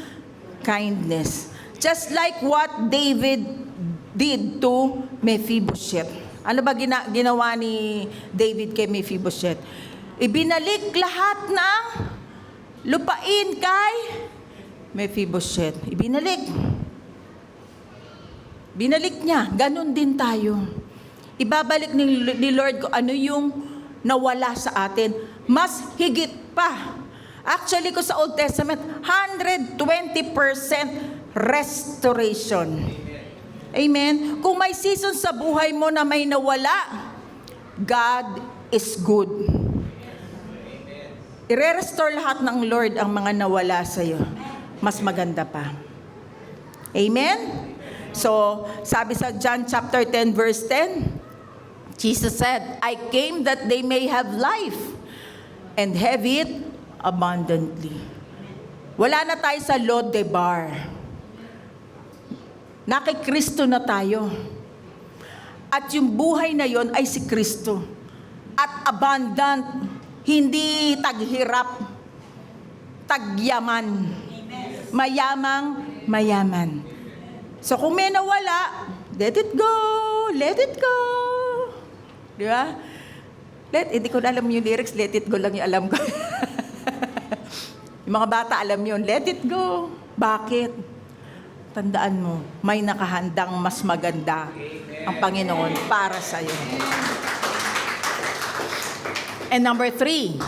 kindness. Just like what David did to Mephibosheth. Ano ba ginawa ni David kay Mephibosheth? Ibinalik lahat ng lupain kay Mephibosheth. Binalik niya. Ganon din tayo. Ibabalik ni Lord kung ano yung nawala sa atin. Mas higit pa. Actually, ko sa Old Testament, 120% restoration. Amen? Kung may season sa buhay mo na may nawala, God is good. I-restore lahat ng Lord ang mga nawala sa'yo. Mas maganda pa. Amen? So, sabi sa John chapter 10 verse 10, Jesus said, I came that they may have life and have it abundantly. Wala na tayo sa Lodebar. Nakikristo na tayo. At yung buhay na yon ay si Kristo. At abundant, hindi taghirap, tagyaman. Mayaman. So kung may nawala, let it go, let it go. Di ba? Hindi ko na alam yung lyrics, let it go lang yung alam ko. Yung mga bata alam yun, let it go. Bakit? Tandaan mo, may nakahandang mas maganda ang Panginoon para sa iyo. And number 3,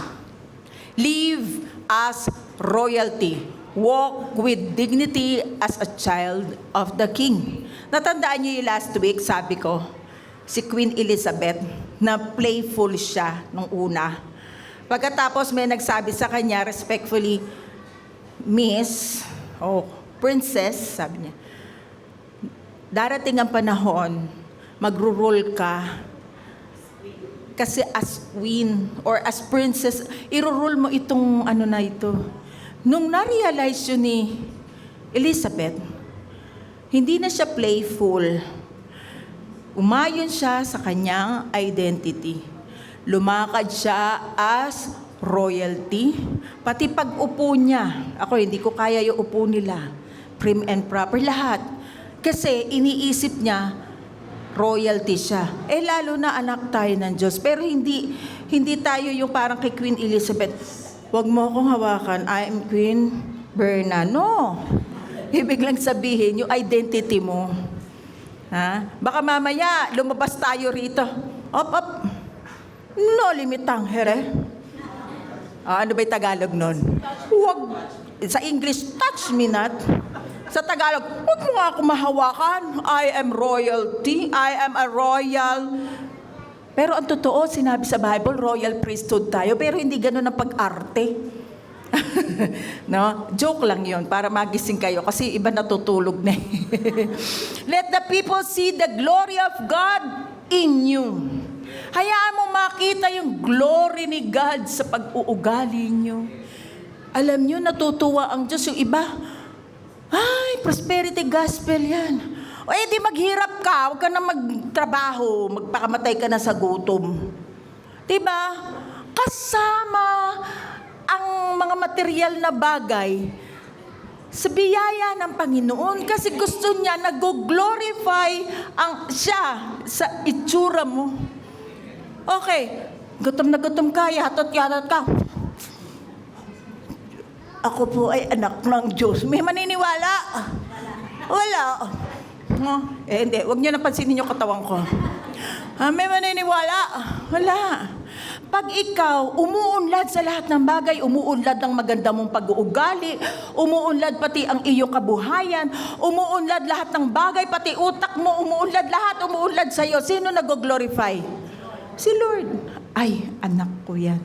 live as royalty. Walk with dignity as a child of the King. Natandaan niyo yung last week, sabi ko, si Queen Elizabeth, na playful siya nung una. Pagkatapos may nagsabi sa kanya, respectfully, Miss, Princess, sabi niya, darating ang panahon, magro-role ka, kasi as queen or as princess, iro-role mo itong na ito. Nung na-realize yun ni Elizabeth, hindi na siya playful. Umayon siya sa kanyang identity. Lumakad siya as royalty. Pati pag-upo niya, ako hindi ko kaya yung upo nila. Prim and proper, lahat. Kasi iniisip niya, royalty siya. Lalo na anak tayo ng Diyos. Pero hindi tayo yung parang kay Queen Elizabeth, "Wag mo akong hawakan, I am Queen Berna." No. Ibig lang sabihin, yung identity mo. Ha? Baka mamaya, lumabas tayo rito. Op. No limitang, here. Ano ba yung Tagalog nun? Wag. Sa English, touch me not. Sa Tagalog, huwag mo nga ako mahawakan. I am royalty. I am a royal. Pero ang totoo, sinabi sa Bible, royal priesthood tayo. Pero hindi ganun ang pag-arte. No? Joke lang yun para magising kayo kasi iba natutulog na. Let the people see the glory of God in you. Hayaan mo makita yung glory ni God sa pag-uugali nyo. Alam nyo, natutuwa ang Diyos. Yung iba, ay, prosperity gospel yan. O di maghirap ka, huwag ka na magtrabaho, magpakamatay ka na sa gutom. Diba? Kasama ang mga material na bagay sa biyaya ng Panginoon kasi gusto niya nag-glorify siya sa itsura mo. Okay, gutom na gutom ka, yatot-yatot ka. Ako po ay anak ng Diyos. May maniniwala? Wala. Hindi, huwag niyo napansinin yung katawan ko. May maniniwala? Wala. Pag ikaw, umuunlad sa lahat ng bagay, umuunlad ng maganda mong pag-uugali, umuunlad pati ang iyong kabuhayan, umuunlad lahat ng bagay, pati utak mo, umuunlad sa'yo. Sino nag-glorify? Si Lord. Ay, anak ko yan.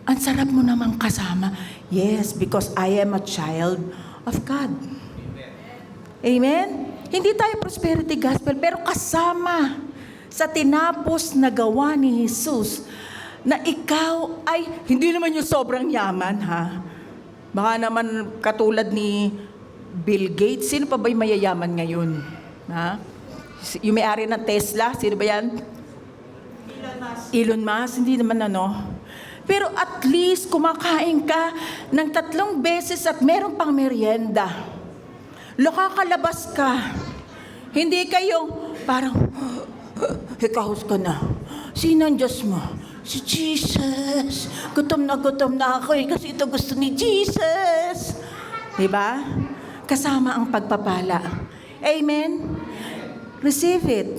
Ang sarap mo namang kasama. Yes, because I am a child of God. Amen? Hindi tayo prosperity gospel, pero kasama sa tinapos na gawa ni Jesus na ikaw ay, hindi naman yung sobrang yaman, ha? Baka naman katulad ni Bill Gates, sino pa ba yung mayayaman ngayon? Ha? Yung may-ari ng Tesla, sino ba yan? Elon Musk, hindi naman Pero at least kumakain ka ng 3 beses at meron pang merienda. Nakakalabas ka. Hindi kayong parang, hikahos ka na. Sino ang Diyos mo? Si Jesus. Gutom na ako kasi ito gusto ni Jesus. Diba? Kasama ang pagpapala. Amen? Receive it.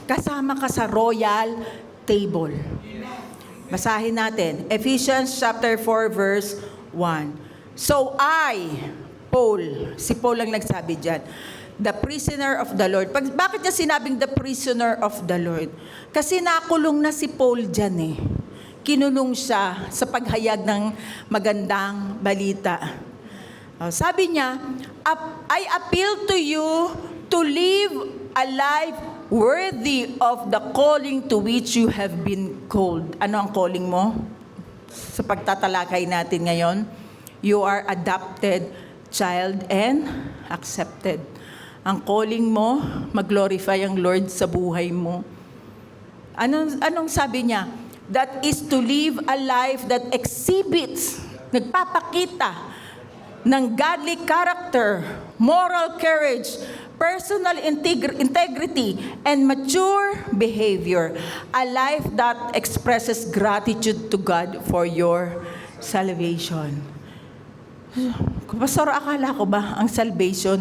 Kasama ka sa royal table. Basahin natin. Ephesians chapter 4 verse 1. So I, Paul, si Paul lang nagsabi dyan, the prisoner of the Lord. Bakit niya sinabing the prisoner of the Lord? Kasi nakulong na si Paul dyan eh. Kinulong siya sa paghayag ng magandang balita. Sabi niya, I appeal to you to live a life worthy of the calling to which you have been called. Ano ang calling mo? Sa pagtatalakay natin ngayon, you are adopted child and accepted. Ang calling mo, mag-glorify ang Lord sa buhay mo. Anong sabi niya? That is to live a life that exhibits, nagpapakita ng godly character, moral courage, personal integrity, and mature behavior. A life that expresses gratitude to God for your salvation. Pastor, akala ko ba ang salvation,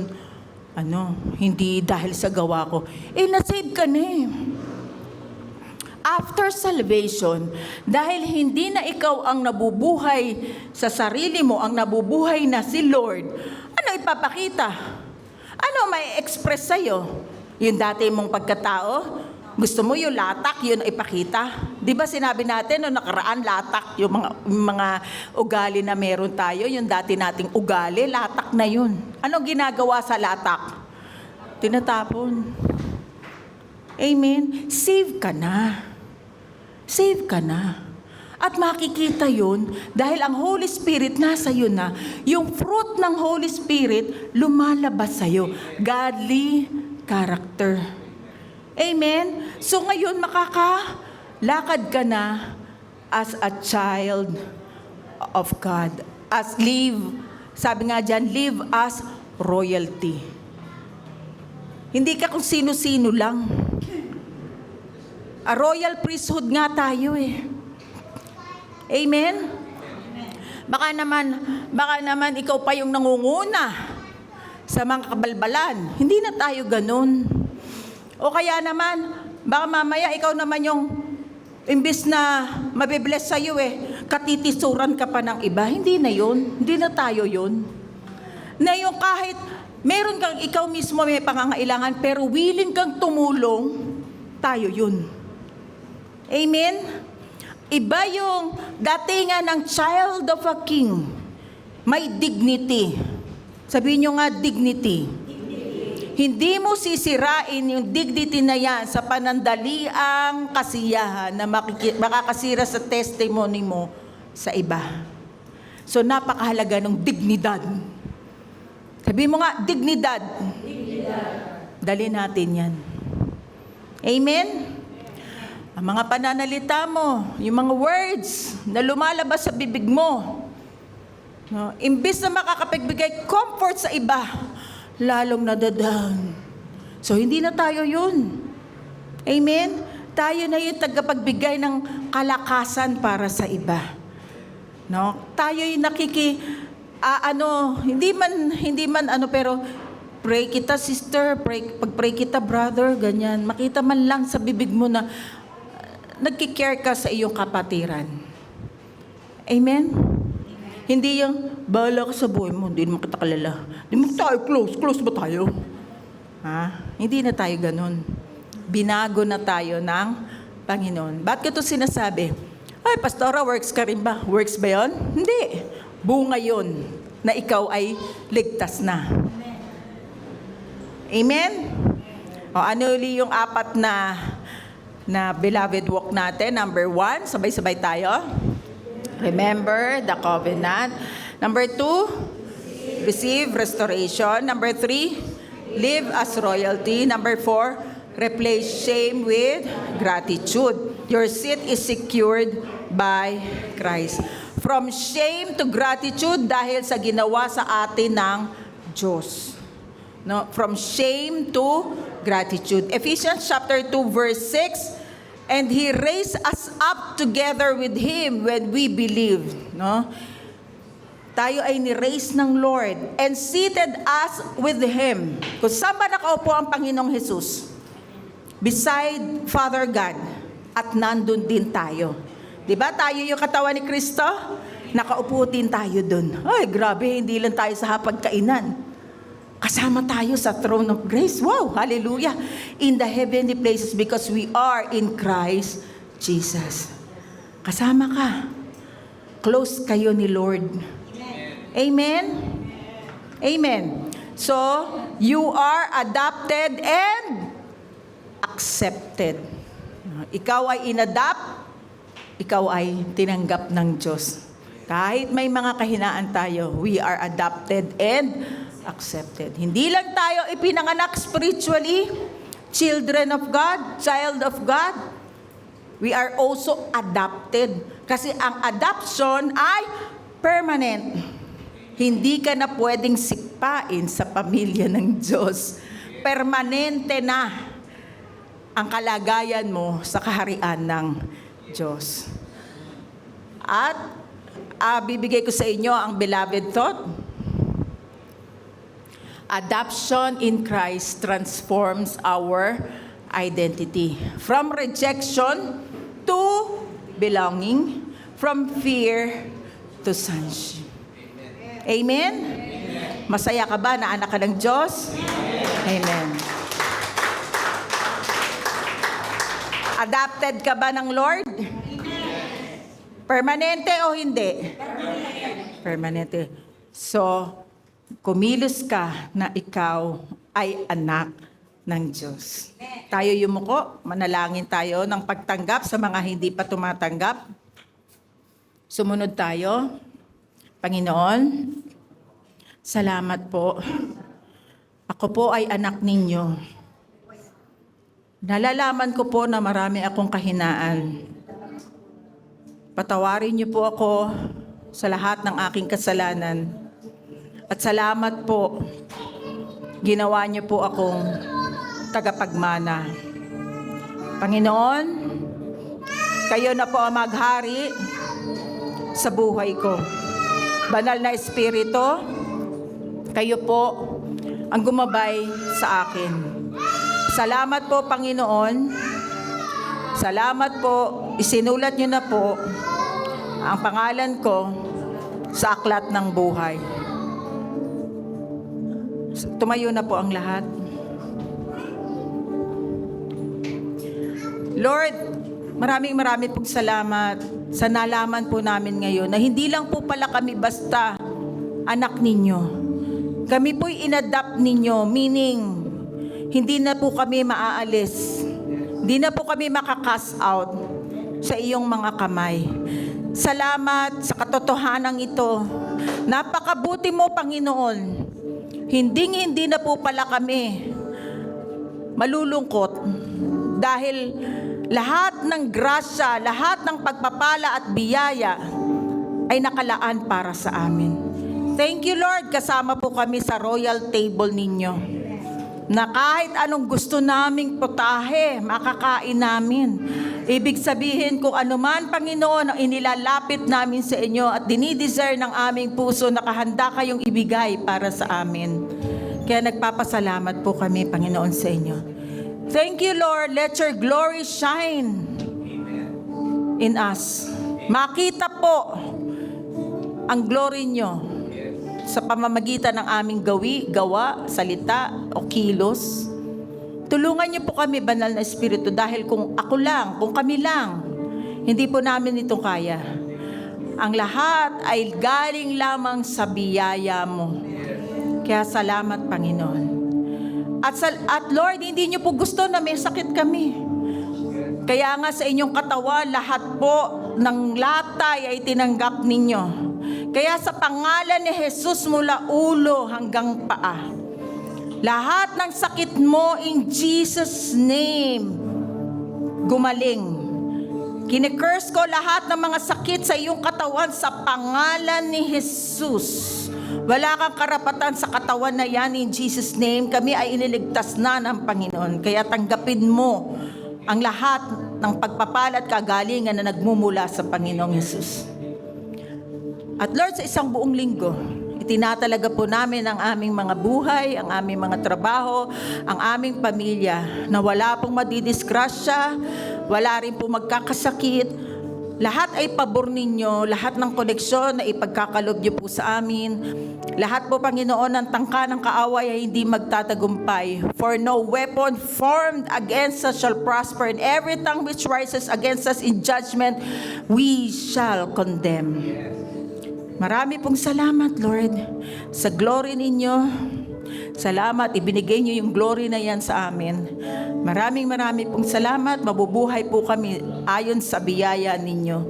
hindi dahil sa gawa ko. Na-save ka na eh. After salvation, dahil hindi na ikaw ang nabubuhay sa sarili mo, ang nabubuhay na si Lord, ano ipapakita? Ano may express sa'yo? Yung dati mong pagkatao? Gusto mo yung latak, yun ipakita? Di ba sinabi natin, noong nakaraan, latak, yung mga ugali na meron tayo, yung dati nating ugali, latak na yun. Anong ginagawa sa latak? Tinatapon. Amen? Save ka na. Save ka na. At makikita yun dahil ang Holy Spirit nasa iyo na. Yung fruit ng Holy Spirit lumalabas sa iyo. Godly character. Amen? So ngayon makakalakad ka na as a child of God. Sabi nga dyan, live as royalty. Hindi ka kung sino-sino lang. A royal priesthood nga tayo eh. Amen? Baka naman ikaw pa yung nangunguna sa mga kabalbalan. Hindi na tayo ganun. O kaya naman, baka mamaya ikaw naman yung imbis na mabibless sa'yo katitisuran ka pa ng iba. Hindi na yun. Hindi na tayo yun. Na yung kahit meron kang ikaw mismo may pangangailangan pero willing kang tumulong, tayo yun. Amen? Iba yung datingan ng child of a king. May dignity. Sabihin nyo nga, dignity. Hindi mo sisirain yung dignity na yan sa panandaliang kasiyahan na makakasira sa testimony mo sa iba. So, napakahalaga ng dignidad. Sabihin mo nga, dignidad. Dali natin yan. Amen? Ang mga pananalita mo, yung mga words na lumalabas sa bibig mo, no, imbis na makakapagbigay comfort sa iba, lalong nadadown. So, hindi na tayo yun. Amen? Tayo na yung tagapagbigay ng kalakasan para sa iba. No? Tayo yung hindi man pero pray kita sister, pag-pray kita brother, ganyan. Makita man lang sa bibig mo na nagkikare ka sa iyong kapatiran. Amen? Hindi yung, bahala ka sa buhay mo, hindi naman kita kalala. Hindi mo tayo close ba tayo? Hindi na tayo ganun. Binago na tayo ng Panginoon. Ba't ko ito sinasabi? Ay, Pastora, works ka rin ba? Works ba yun? Hindi. Bunga yun na ikaw ay ligtas na. Amen? O ano uli yung apat na beloved walk natin? Number 1, sabay-sabay tayo. Remember the covenant. Number 2, receive restoration. Number 3, live as royalty. Number 4, replace shame with gratitude. Your seat is secured by Christ. From shame to gratitude dahil sa ginawa sa atin ng Diyos. No, from shame to gratitude. Ephesians chapter 2 verse 6, and He raised us up together with Him when we believed. No? Tayo ay ni-raise ng Lord and seated us with Him. Kung saan ba nakaupo ang Panginoong Jesus? Beside Father God. At nandun din tayo. Diba tayo yung katawan ni Kristo? Nakaupo din tayo dun. Ay, grabe, hindi lang tayo sa hapagkainan. Kasama tayo sa throne of grace. Wow, hallelujah. In the heavenly places because we are in Christ Jesus. Kasama ka. Close kayo ni Lord. Amen? Amen. So, you are adopted and accepted. Ikaw ay inadapt, ikaw ay tinanggap ng Diyos. Kahit may mga kahinaan tayo, we are adopted and accepted. Hindi lang tayo ipinanganak spiritually, children of God, child of God, we are also adopted. Kasi ang adoption ay permanent. Hindi ka na pwedeng sipain sa pamilya ng Diyos. Permanente na ang kalagayan mo sa kaharian ng Diyos. At bibigay ko sa inyo ang beloved thought. Adoption in Christ transforms our identity. From rejection to belonging. From fear to sonship. Amen? Masaya ka ba na anak ka ng Diyos? Amen. Adopted ka ba ng Lord? Permanente o hindi? Permanente. So, kumilos ka na ikaw ay anak ng Diyos. Tayo yumuko, manalangin tayo ng pagtanggap sa mga hindi pa tumatanggap. Sumunod tayo. Panginoon, salamat po. Ako po ay anak ninyo. Nalalaman ko po na marami akong kahinaan. Patawarin niyo po ako sa lahat ng aking kasalanan. At salamat po, ginawa niyo po akong tagapagmana. Panginoon, kayo na po ang maghari sa buhay ko. Banal na Espiritu, kayo po ang gumabay sa akin. Salamat po, Panginoon. Salamat po, isinulat niyo na po ang pangalan ko sa aklat ng buhay. Tumayo na po ang lahat. Lord, maraming pong salamat sa nalaman po namin ngayon na hindi lang po pala kami basta anak ninyo. Kami po'y inadapt ninyo, meaning hindi na po kami maaalis. Hindi na po kami makakast out sa iyong mga kamay. Salamat sa katotohanan ito. Napakabuti mo, Panginoon. Hindi na po pala kami malulungkot dahil lahat ng grasya, lahat ng pagpapala at biyaya ay nakalaan para sa amin. Thank you, Lord, kasama po kami sa royal table ninyo. Na kahit anong gusto naming putahe, makakain namin. Ibig sabihin kung anuman, Panginoon, ang inilalapit namin sa inyo at dinidesire ng aming puso, nakahanda kayong ibigay para sa amin. Kaya nagpapasalamat po kami, Panginoon, sa inyo. Thank you, Lord. Let your glory shine in us. Makita po ang glory nyo sa pamamagitan ng aming gawa, salita o kilos. Tulungan niyo po kami, Banal na Espiritu, dahil kung ako lang, kung kami lang, hindi po namin ito kaya. Ang lahat ay galing lamang sa biyaya mo. Kaya salamat, Panginoon. At Lord, hindi niyo po gusto na may sakit kami. Kaya nga sa inyong katawan, lahat po ng latay ay tinanggap ninyo. Kaya sa pangalan ni Jesus mula ulo hanggang paa, lahat ng sakit mo in Jesus' name, gumaling. Kine-curse ko lahat ng mga sakit sa iyong katawan sa pangalan ni Jesus. Wala kang karapatan sa katawan na yan in Jesus' name. Kami ay iniligtas na ng Panginoon. Kaya tanggapin mo ang lahat ng pagpapala at kagalingan na nagmumula sa Panginoong Jesus. At Lord, sa isang buong linggo, itinatalaga po namin ang aming mga buhay, ang aming mga trabaho, ang aming pamilya, na wala pong madidisgrasya, wala rin po magkakasakit. Lahat ay pabor ninyo, lahat ng koneksyon na ipagkakalob niyo po sa amin. Lahat po, Panginoon, ng tangka ng kaaway ay hindi magtatagumpay. For no weapon formed against us shall prosper, and every tongue which rises against us in judgment, we shall condemn. Marami pong salamat, Lord, sa glory ninyo. Salamat, ibinigay niyo yung glory na yan sa amin. Maraming pong salamat. Mabubuhay po kami ayon sa biyaya ninyo.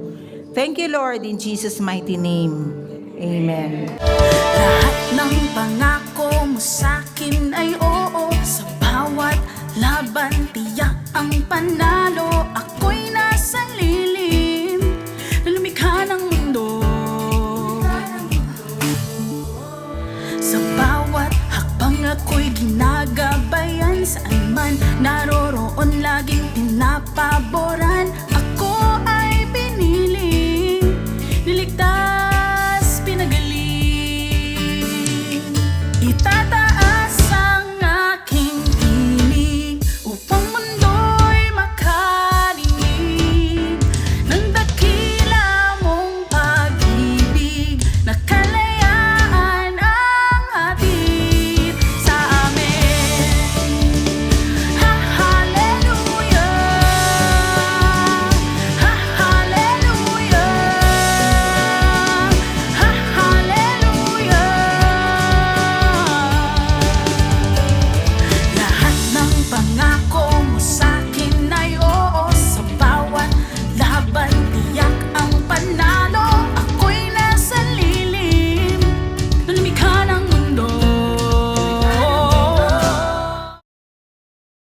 Thank you, Lord, in Jesus' mighty name. Amen. Lahat ng pangako mo sa'kin ay oo. Sa bawat laban, tiyak ang panalo. Ako'y nasa lilim na lumikha ng mundo. Sa bawat hakbang ako'y ginagabayan. Saan man naroroon, laging pinapaboran.